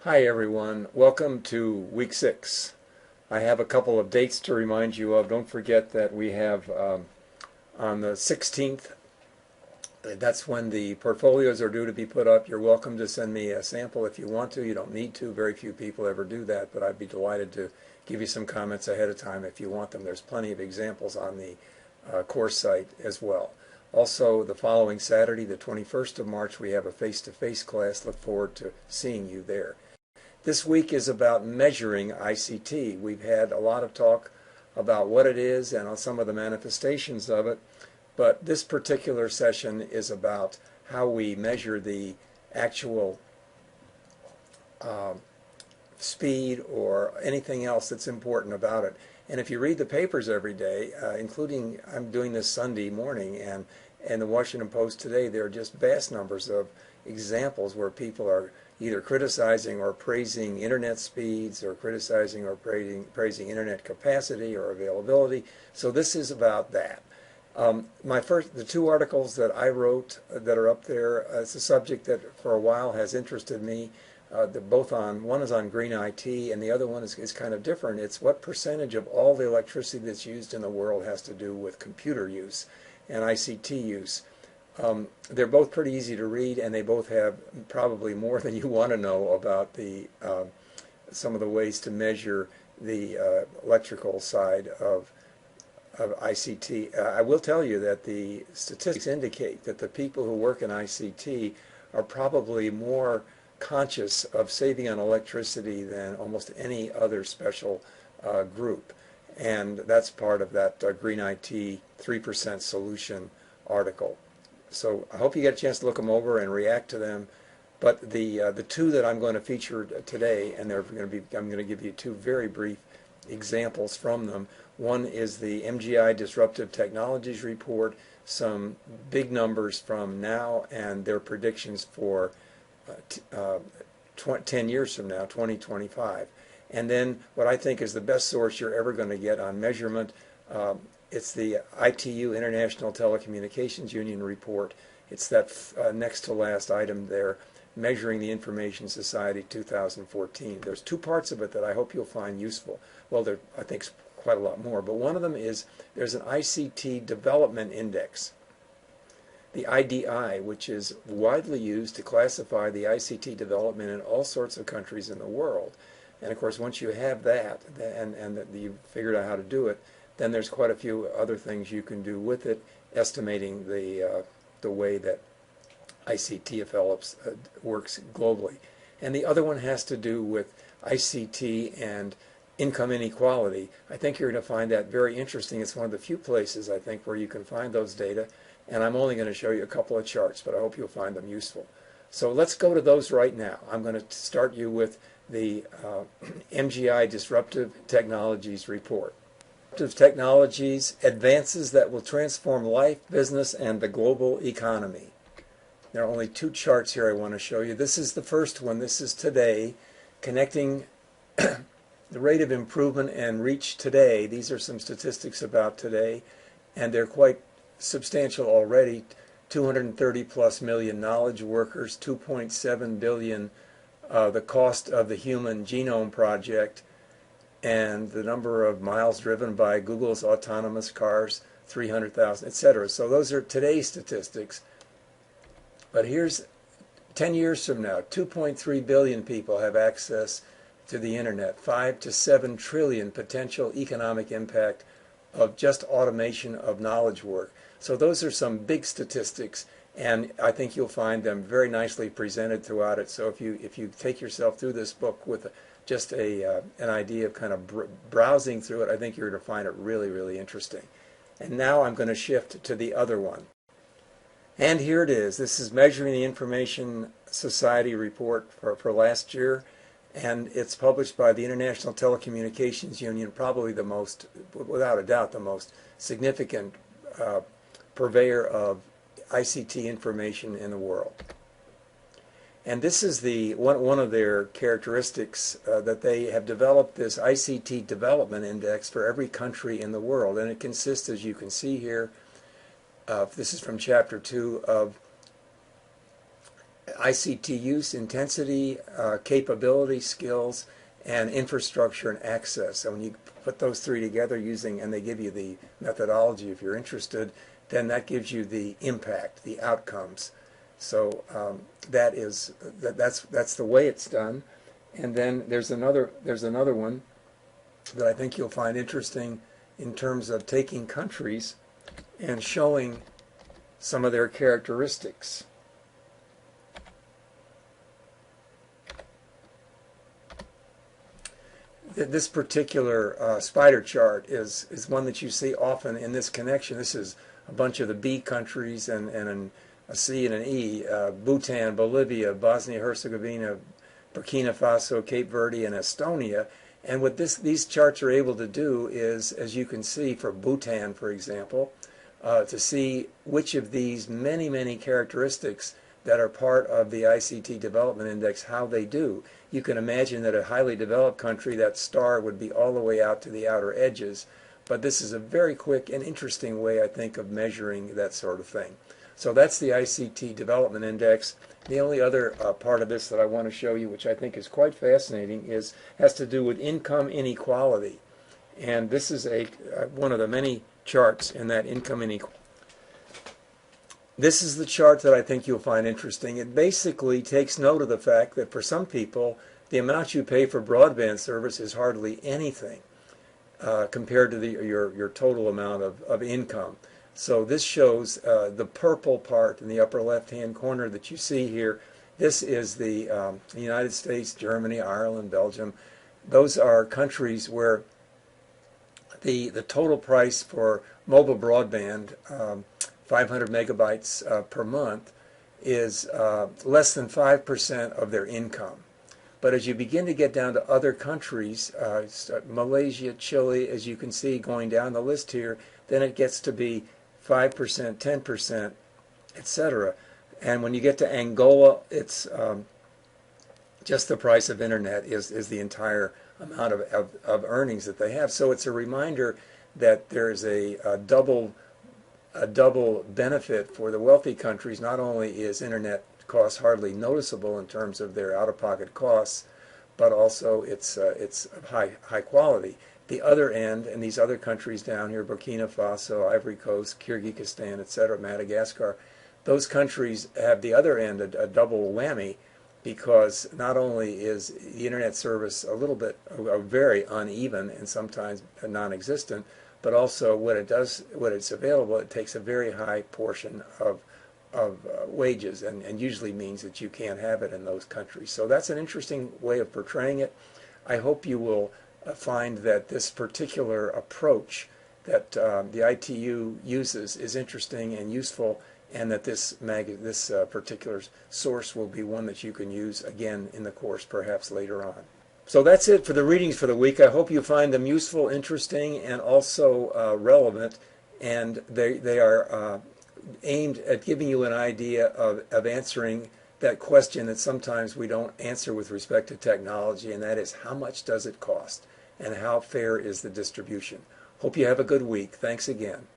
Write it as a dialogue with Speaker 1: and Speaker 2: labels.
Speaker 1: Hi everyone, welcome to week 6. I have a couple of dates to remind you of. Don't forget that we have on the 16th, that's when the portfolios are due to be put up. You're welcome to send me a sample if you want to. You don't need to. Very few people ever do that, but I'd be delighted to give you some comments ahead of time if you want them. There's plenty of examples on the course site as well. Also, the following Saturday, the 21st of March, we have a face-to-face class. Look forward to seeing you there. This week is about measuring ICT. We've had a lot of talk about what it is and on some of the manifestations of it, but this particular session is about how we measure the actual speed or anything else that's important about it. And if you read the papers every day, including I'm doing this Sunday morning, and the Washington Post today, there are just vast numbers of examples where people are either criticizing or praising internet speeds or criticizing or praising internet capacity or availability. So this is about that. The two articles that I wrote that are up there, it's a subject that for a while has interested me. They're both on, one is on green IT and the other one is kind of different. It's what percentage of all the electricity that's used in the world has to do with computer use and ICT use. They're both pretty easy to read, and they both have probably more than you want to know about some of the ways to measure the electrical side of ICT. I will tell you that the statistics indicate that the people who work in ICT are probably more conscious of saving on electricity than almost any other special group. And that's part of that Green IT 3% solution article. So I hope you get a chance to look them over and react to them. But the two that I'm going to feature today, and I'm going to give you two very brief examples from them. One is the MGI Disruptive Technologies Report, some big numbers from now and their predictions for 10 years from now, 2025. And then what I think is the best source you're ever going to get on measurement, it's the ITU, International Telecommunications Union report. It's that next to last item there, Measuring the Information Society 2014. There's two parts of it that I hope you'll find useful. Well, there I think quite a lot more, but one of them is there's an ICT Development Index, the IDI, which is widely used to classify the ICT development in all sorts of countries in the world. And of course, once you have that, and that you've figured out how to do it, then there's quite a few other things you can do with it, estimating the way that ICT develops works globally. And the other one has to do with ICT and income inequality. I think you're going to find that very interesting. It's one of the few places, I think, where you can find those data. And I'm only going to show you a couple of charts, but I hope you'll find them useful. So let's go to those right now. I'm going to start you with the MGI Disruptive Technologies Report. Disruptive technologies, advances that will transform life, business, and the global economy. There are only two charts here I want to show you. This is the first one. This is today, connecting the rate of improvement and reach today. These are some statistics about today, and they're quite substantial already. 230 plus million knowledge workers, 2.7 billion the cost of the Human Genome Project, and the number of miles driven by Google's autonomous cars, 300,000, etc. So those are today's statistics. But here's 10 years from now, 2.3 billion people have access to the internet, 5 to 7 trillion potential economic impact of just automation of knowledge work. So those are some big statistics, and I think you'll find them very nicely presented throughout it. So if you take yourself through this book with just an idea of kind of browsing through it, I think you're going to find it really, really interesting. And now I'm going to shift to the other one. And here it is. This is Measuring the Information Society report for last year, and it's published by the International Telecommunications Union, probably the most, without a doubt, the most significant purveyor of ICT information in the world. And this is one of their characteristics, that they have developed this ICT Development Index for every country in the world, and it consists, as you can see here, this is from Chapter 2 of ICT use, intensity, capability, skills, and infrastructure and access. And when you put those three together and they give you the methodology if you're interested, then that gives you the impact, the outcomes. So that's the way it's done. And then there's another one that I think you'll find interesting in terms of taking countries and showing some of their characteristics. This particular spider chart is one that you see often in this connection. This is a bunch of the B countries and a C and an E, Bhutan, Bolivia, Bosnia-Herzegovina, Burkina Faso, Cape Verde, and Estonia. And what these charts are able to do is, as you can see for Bhutan, for example, to see which of these many, many characteristics that are part of the ICT Development Index, how they do. You can imagine that a highly developed country, that star would be all the way out to the outer edges. But this is a very quick and interesting way, I think, of measuring that sort of thing. So that's the ICT Development Index. The only other part of this that I want to show you, which I think is quite fascinating, has to do with income inequality. And this is one of the many charts in that income inequality. This is the chart that I think you'll find interesting. It basically takes note of the fact that for some people, the amount you pay for broadband service is hardly anything compared to your total amount of income. So this shows the purple part in the upper left-hand corner that you see here. This is the United States, Germany, Ireland, Belgium. Those are countries where the total price for mobile broadband, 500 megabytes per month, is less than 5% of their income. But as you begin to get down to other countries, Malaysia, Chile, as you can see going down the list here, then it gets to be 5%, 10%, etc. And when you get to Angola, it's just the price of internet is the entire amount of earnings that they have. So it's a reminder that there's a double benefit for the wealthy countries. Not only is internet costs hardly noticeable in terms of their out-of-pocket costs, but also it's of high quality. The other end, and these other countries down here, Burkina Faso, Ivory Coast, Kyrgyzstan, etc., Madagascar, those countries have the other end, a double whammy, because not only is the internet service a little bit very uneven and sometimes non-existent, but also when it's available, it takes a very high portion of wages, and usually means that you can't have it in those countries. So that's an interesting way of portraying it. I hope you will find that this particular approach that the ITU uses is interesting and useful, and that this particular source will be one that you can use again in the course, perhaps later on. So that's it for the readings for the week. I hope you find them useful, interesting, and also relevant, and they are aimed at giving you an idea of answering that question that sometimes we don't answer with respect to technology, and that is, how much does it cost, and how fair is the distribution? Hope you have a good week. Thanks again.